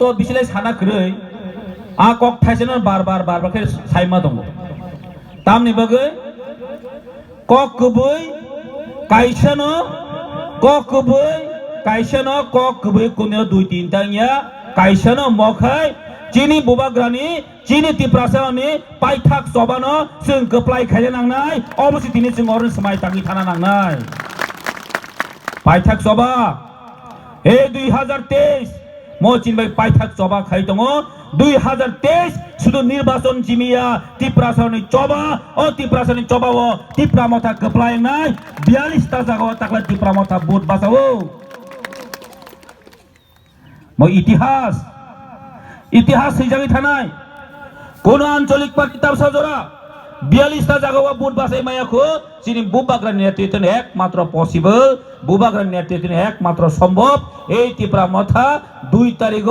তো বিশালে সানা খরৈ আ কক থাইছেন বারবার বারবার কে সাইমা দङ তামনি বাগै কক কবৈ কাইসানো কক কবৈ kaisano kok kebe kunyo 2-3 tanya kaisano mokhai chini bubagrani chini tiprasani paithak sobano sung keplai khaile nangnai obosi tini sung oron samai tangi thana nangnai paithak soba e 2023 mo chinbai paithak soba khai tongo 2023 শুধু নির্বাচন Zamia তিপ্রাসনি চবা ও তিপ্রাসনি চবাও তিপ্রা মথা কেপ্লাই নাই 42 টা জায়গা তাকলা তিপ্রা মথা vote বাঁচাও ইতিহাস ইতিহাস সেই জায়গায় থানায় কোন আঞ্চলিক পার্টি তার সাজরা 42 টা জায়গা ভোট বাঁচাই মায়াখো যিনি বুবাগ্রার নেতৃত্বে একমাত্র পসিবল বুবাগ্রার নেতৃত্বে একমাত্র সম্ভব এই তিপ্রা মথা 2 তারিখ